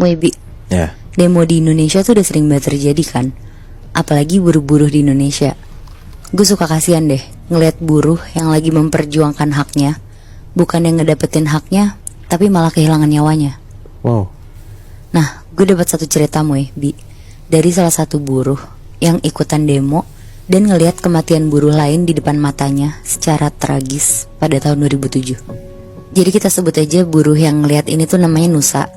Muibi. Ya. Demo di Indonesia tuh udah sering banget terjadi kan. Apalagi buruh-buruh di Indonesia. Gue suka kasihan deh ngeliat buruh yang lagi memperjuangkan haknya, bukan yang ngedapetin haknya, tapi malah kehilangan nyawanya. Wow. Nah, gue dapat satu cerita Muibi dari salah satu buruh yang ikutan demo dan ngelihat kematian buruh lain di depan matanya secara tragis pada tahun 2007. Jadi kita sebut aja buruh yang ngelihat ini tuh namanya Nusa.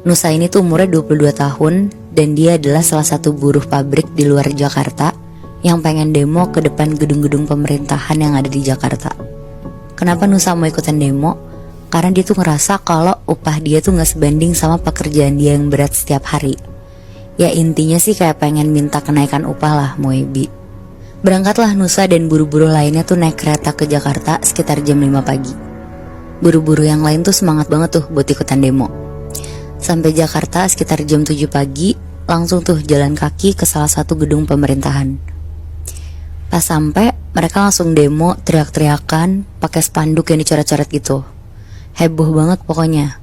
Nusa ini tuh umurnya 22 tahun dan dia adalah salah satu buruh pabrik di luar Jakarta yang pengen demo ke depan gedung-gedung pemerintahan yang ada di Jakarta. Kenapa Nusa mau ikutan demo? Karena dia tuh ngerasa kalau upah dia tuh gak sebanding sama pekerjaan dia yang berat setiap hari. Ya intinya sih kayak pengen minta kenaikan upah lah Muibi. Berangkatlah Nusa dan buruh-buruh lainnya tuh naik kereta ke Jakarta sekitar jam 5 pagi. Buruh-buruh yang lain tuh semangat banget tuh buat ikutan demo. Sampai Jakarta sekitar jam 7 pagi, langsung tuh jalan kaki ke salah satu gedung pemerintahan. Pas sampai, mereka langsung demo teriak-teriakan pakai spanduk yang dicoret-coret gitu. Heboh banget pokoknya.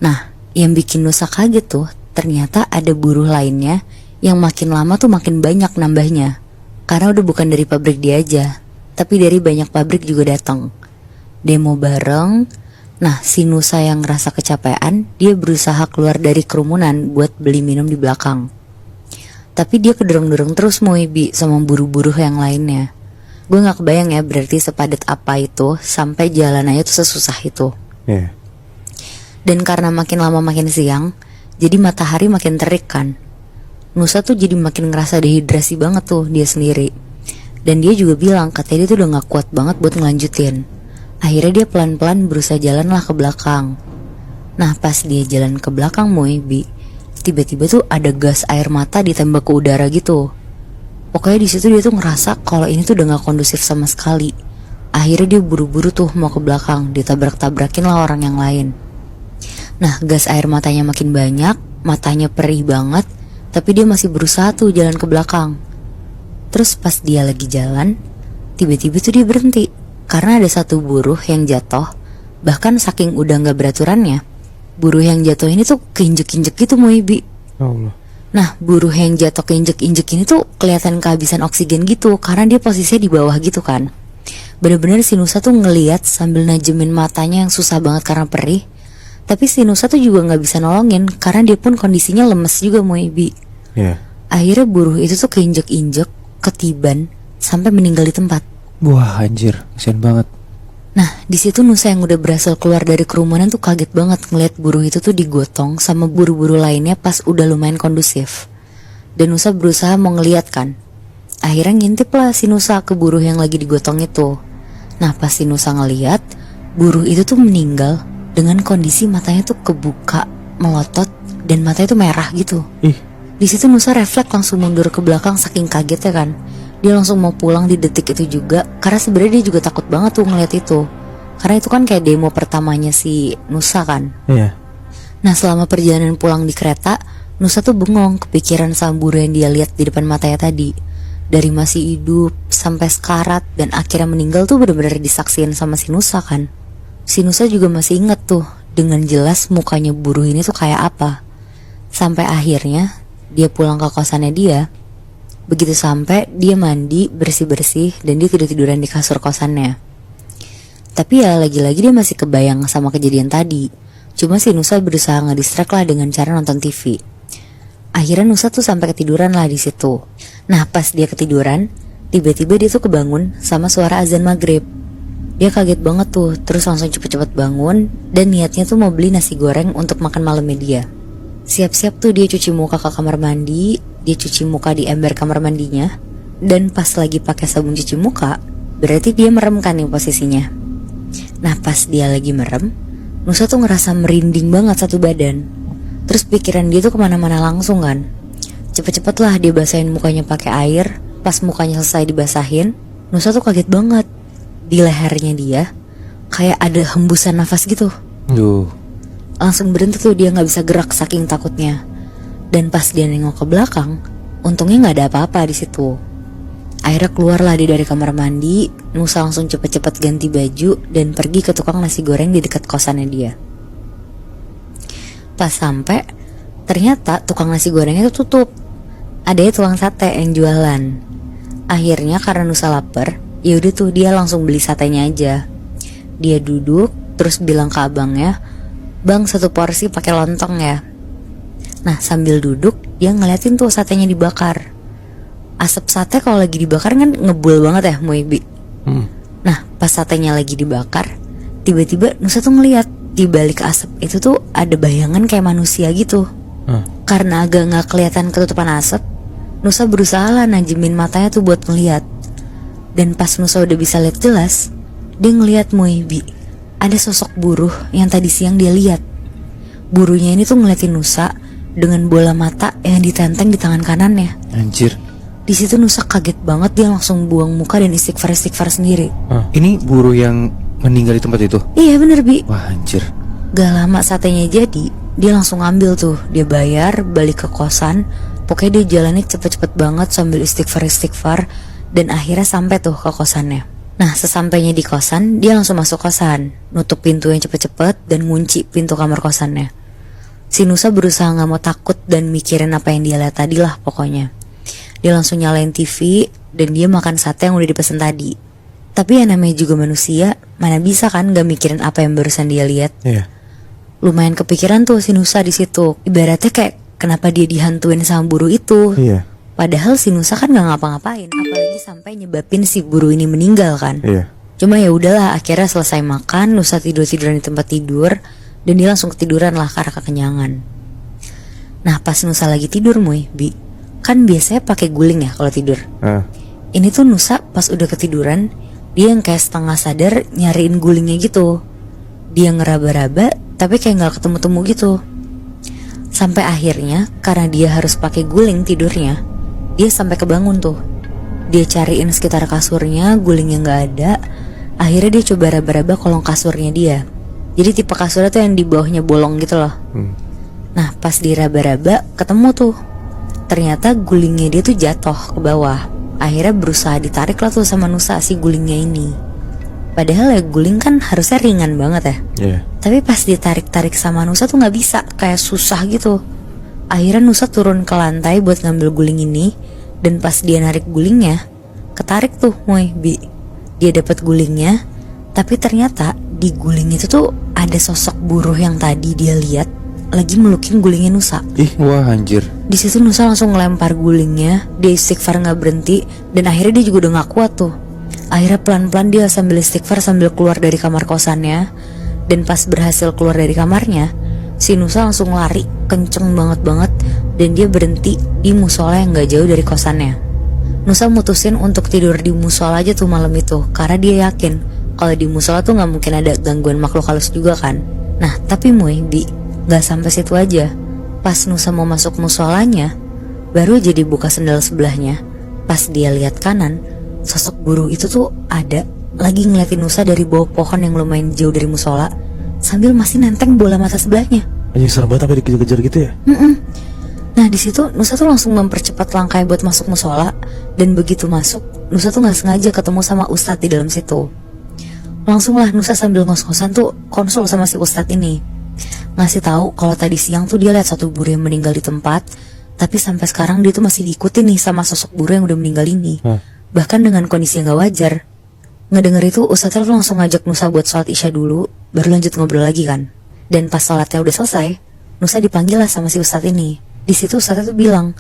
Nah, yang bikin Nusa kaget tuh, ternyata ada buruh lainnya yang makin lama tuh makin banyak nambahnya. Karena udah bukan dari pabrik dia aja, tapi dari banyak pabrik juga datang. Demo bareng. Nah, si Nusa yang ngerasa kecapean, dia berusaha keluar dari kerumunan buat beli minum di belakang. Tapi dia kedorong-dorong terus Muibi sama buruh-buruh yang lainnya. Gue gak kebayang ya berarti sepadat apa itu sampai jalanannya tuh sesusah itu. Yeah. Dan karena makin lama makin siang, jadi matahari makin terik kan. Nusa tuh jadi makin ngerasa dehidrasi banget tuh dia sendiri. Dan dia juga bilang katanya dia tuh udah gak kuat banget buat ngelanjutin. Akhirnya dia pelan-pelan berusaha jalan lah ke belakang. Nah pas dia jalan ke belakang Muibi, tiba-tiba tuh ada gas air mata ditembak ke udara gitu. Pokoknya di situ dia tuh ngerasa kalau ini tuh udah gak kondusif sama sekali. Akhirnya dia buru-buru tuh mau ke belakang, ditabrak-tabrakin lah orang yang lain. Nah gas air matanya makin banyak, matanya perih banget, tapi dia masih berusaha tuh jalan ke belakang. Terus pas dia lagi jalan, tiba-tiba tuh dia berhenti. Karena ada satu buruh yang jatuh. Bahkan saking udah gak beraturannya, buruh yang jatuh ini tuh keinjek-injek gitu Muibi. Allah. Nah buruh yang jatuh keinjek-injek ini tuh kelihatan kehabisan oksigen gitu, karena dia posisinya di bawah gitu kan. Bener-bener si Nusa tuh ngeliat sambil najemin matanya yang susah banget karena perih. Tapi si Nusa tuh juga gak bisa nolongin, karena dia pun kondisinya lemes juga Muibi. Yeah. Akhirnya buruh itu tuh keinjek-injek, ketiban, sampai meninggal di tempat. Wah anjir, kasian banget. Nah di situ Nusa yang udah berhasil keluar dari kerumunan tuh kaget banget ngeliat buruh itu tuh digotong sama buruh-buruh lainnya pas udah lumayan kondusif. Dan Nusa berusaha mau ngeliat kan. Akhirnya ngintip lah si Nusa ke buruh yang lagi digotong itu. Nah pas si Nusa ngeliat, buruh itu tuh meninggal dengan kondisi matanya tuh kebuka, melotot, dan matanya tuh merah gitu. Di situ Nusa refleks langsung mundur ke belakang saking kagetnya kan. Dia langsung mau pulang di detik itu juga, karena sebenarnya dia juga takut banget tuh ngeliat itu. Karena itu kan kayak demo pertamanya si Nusa kan. Iya. Nah selama perjalanan pulang di kereta, Nusa tuh bengong kepikiran sama buruh yang dia lihat di depan matanya tadi. Dari masih hidup sampai sekarat dan akhirnya meninggal tuh benar-benar disaksiin sama si Nusa kan. Si Nusa juga masih inget tuh dengan jelas mukanya buruh ini tuh kayak apa. Sampai akhirnya dia pulang ke kosannya dia. Begitu sampai, dia mandi, bersih-bersih, dan dia tidur-tiduran di kasur kosannya. Tapi ya lagi-lagi dia masih kebayang sama kejadian tadi. Cuma si Nusa berusaha ngedistract lah dengan cara nonton TV. Akhirnya Nusa tuh sampai ketiduran lah di situ. Nah pas dia ketiduran, tiba-tiba dia tuh kebangun sama suara azan maghrib. Dia kaget banget tuh, terus langsung cepet-cepet bangun, dan niatnya tuh mau beli nasi goreng untuk makan malamnya dia. Siap-siap tuh dia cuci muka ke kamar mandi. Dia cuci muka di ember kamar mandinya. Dan pas lagi pakai sabun cuci muka, berarti dia merem kan nih posisinya. Nah pas dia lagi merem, Nusa tuh ngerasa merinding banget satu badan. Terus pikiran dia tuh kemana-mana langsung kan. Cepet-cepet lah dia basahin mukanya pakai air. Pas mukanya selesai dibasahin, Nusa tuh kaget banget. Di lehernya dia kayak ada hembusan nafas gitu. Langsung berhenti tuh, dia gak bisa gerak saking takutnya. Dan pas dia nengok ke belakang, untungnya gak ada apa-apa di situ. Akhirnya keluarlah dia dari kamar mandi. Nusa langsung cepet-cepet ganti baju dan pergi ke tukang nasi goreng di dekat kosannya dia. Pas sampai, Ternyata tukang nasi gorengnya itu tutup. Ada tukang sate yang jualan. Akhirnya karena Nusa lapar, ya udah tuh dia langsung beli satenya aja. Dia duduk terus bilang ke abangnya, "Bang, 1 porsi pakai lontong ya." Nah sambil duduk dia ngeliatin tuh satenya dibakar. Asap sate kalau lagi dibakar kan ngebul banget ya Moibi. Nah pas satenya lagi dibakar, tiba-tiba Nusa tuh ngeliat di balik asap itu tuh ada bayangan kayak manusia gitu. Karena agak gak kelihatan ketutupan asap, Nusa berusaha lah najemin matanya tuh buat ngeliat. Dan pas Nusa udah bisa lihat jelas, dia ngeliat Moibi, ada sosok buruh yang tadi siang dia lihat. Buruhnya ini tuh ngeliatin Nusa dengan bola mata yang ditenteng di tangan kanannya. Anjir. Di situ Nusa kaget banget, dia langsung buang muka dan istighfar sendiri. Ini buruh yang meninggal di tempat itu? Iya bener Bi. Wah anjir. Gak lama satenya jadi, dia langsung ambil tuh. Dia bayar, balik ke kosan. Pokoknya dia jalannya cepet-cepet banget sambil istighfar. Dan akhirnya sampai tuh ke kosannya. Nah sesampainya di kosan, dia langsung masuk kosan, nutup pintu yang cepet-cepet dan ngunci pintu kamar kosannya. Si Nusa berusaha gak mau takut dan mikirin apa yang dia lihat tadi lah pokoknya. Dia langsung nyalain TV dan dia makan sate yang udah dipesan tadi. Tapi yang namanya juga manusia, mana bisa kan gak mikirin apa yang barusan dia lihat. Iya. Lumayan kepikiran tuh si Nusa di situ. Ibaratnya kayak kenapa dia dihantuin sama buruh itu. Iya. Padahal si Nusa kan gak ngapa-ngapain, apalagi sampai nyebabin si buruh ini meninggal kan. Iya. Cuma ya udahlah, akhirnya selesai makan, Nusa tiduran di tempat tidur dan dia langsung ketiduran lah karena kekenyangan. Nah pas Nusa lagi tidur Bi, kan biasanya pakai guling ya kalau tidur. Ini tuh Nusa pas udah ketiduran, dia yang kayak setengah sadar nyariin gulingnya gitu. Dia ngeraba-raba tapi kayak gak ketemu-temu gitu. Sampai akhirnya karena dia harus pakai guling tidurnya, dia sampai kebangun tuh. Dia cariin sekitar kasurnya, gulingnya gak ada. Akhirnya dia coba raba-raba kolong kasurnya dia. Jadi tipe kasurnya tuh yang di bawahnya bolong gitu loh. Nah pas diraba-raba ketemu tuh. Ternyata gulingnya dia tuh jatuh ke bawah. Akhirnya berusaha ditarik lah tuh sama Nusa si gulingnya ini. Padahal ya guling kan harusnya ringan banget ya. Tapi pas ditarik-tarik sama Nusa tuh gak bisa, kayak susah gitu. Akhirnya Nusa turun ke lantai buat ngambil guling ini. Dan pas dia narik gulingnya, ketarik tuh Bi. Dia dapat gulingnya. Tapi ternyata di guling itu tuh ada sosok buruh yang tadi dia lihat lagi melukin gulingnya Nusa. Wah anjir. Di situ Nusa langsung ngelempar gulingnya. Dia istighfar gak berhenti. Dan akhirnya dia juga udah gak kuat tuh. Akhirnya pelan-pelan dia sambil istighfar sambil keluar dari kamar kosannya. Dan pas berhasil keluar dari kamarnya, si Nusa langsung lari kenceng banget. Dan dia berhenti di musola yang gak jauh dari kosannya. Nusa mutusin untuk tidur di musola aja tuh malam itu, karena dia yakin kalau di musola tuh gak mungkin ada gangguan makhluk halus juga kan. Nah tapi Bi, gak sampai situ aja. Pas Nusa mau masuk musolanya, baru aja dibuka sendal sebelahnya. Pas dia lihat kanan, sosok buruh itu tuh ada lagi ngeliatin Nusa dari bawah pohon yang lumayan jauh dari musola, sambil masih nenteng bola mata sebelahnya. Anjing serem banget, apa dikejar-kejar gitu ya? Nah di situ Nusa tuh langsung mempercepat langkah buat masuk musola. Dan begitu masuk, Nusa tuh gak sengaja ketemu sama Ustadz di dalam situ. Langsung lah Nusa sambil ngos-ngosan tuh konsul sama si Ustadz ini, ngasih tahu kalau tadi siang tuh dia lihat satu buruh yang meninggal di tempat. Tapi sampai sekarang dia tuh masih diikuti nih sama sosok buruh yang udah meninggal ini. Bahkan dengan kondisi yang gak wajar. Ngedenger itu Ustadz tuh langsung ngajak Nusa buat sholat isya dulu, baru lanjut ngobrol lagi kan. Dan pas sholatnya udah selesai, Nusa dipanggil lah sama si Ustadz ini. Di situ Ustadz tuh bilang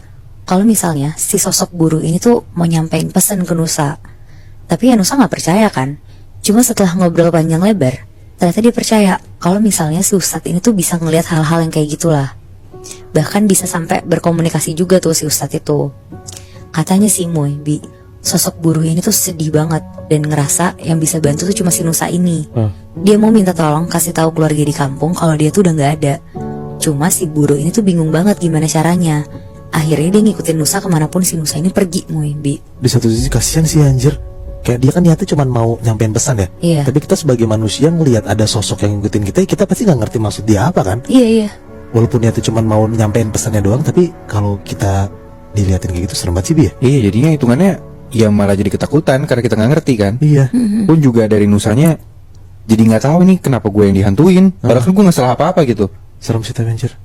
kalau misalnya si sosok buruh ini tuh mau nyampein pesan ke Nusa. Tapi ya Nusa gak percaya kan. Cuma setelah ngobrol panjang lebar, ternyata dia percaya kalau misalnya si Ustadz ini tuh bisa ngelihat hal-hal yang kayak gitulah. Bahkan bisa sampai berkomunikasi juga tuh si Ustadz itu. Katanya sih Bi, sosok buruh ini tuh sedih banget dan ngerasa yang bisa bantu tuh cuma si Nusa ini. Dia mau minta tolong kasih tahu keluarga di kampung kalau dia tuh udah gak ada. Cuma si buruh ini tuh bingung banget gimana caranya. Akhirnya dia ngikutin Nusa kemanapun si Nusa ini pergi Bi. Di satu sisi kasihan sih anjir. Kayak dia kan niatnya cuma mau nyampein pesan ya. Iya. Tapi kita sebagai manusia ngelihat ada sosok yang ngikutin kita pasti gak ngerti maksud dia apa kan. Iya. Walaupun niatnya cuma mau nyampein pesannya doang, tapi kalau kita diliatin kayak gitu serem banget sih Bi ya. Iya jadinya hitungannya ya malah jadi ketakutan karena kita nggak ngerti kan. Iya. Pun juga dari Nusanya jadi nggak tahu nih kenapa gue yang dihantuin. Padahal kan gue nggak salah apa-apa gitu. Serem sih tapi anjir.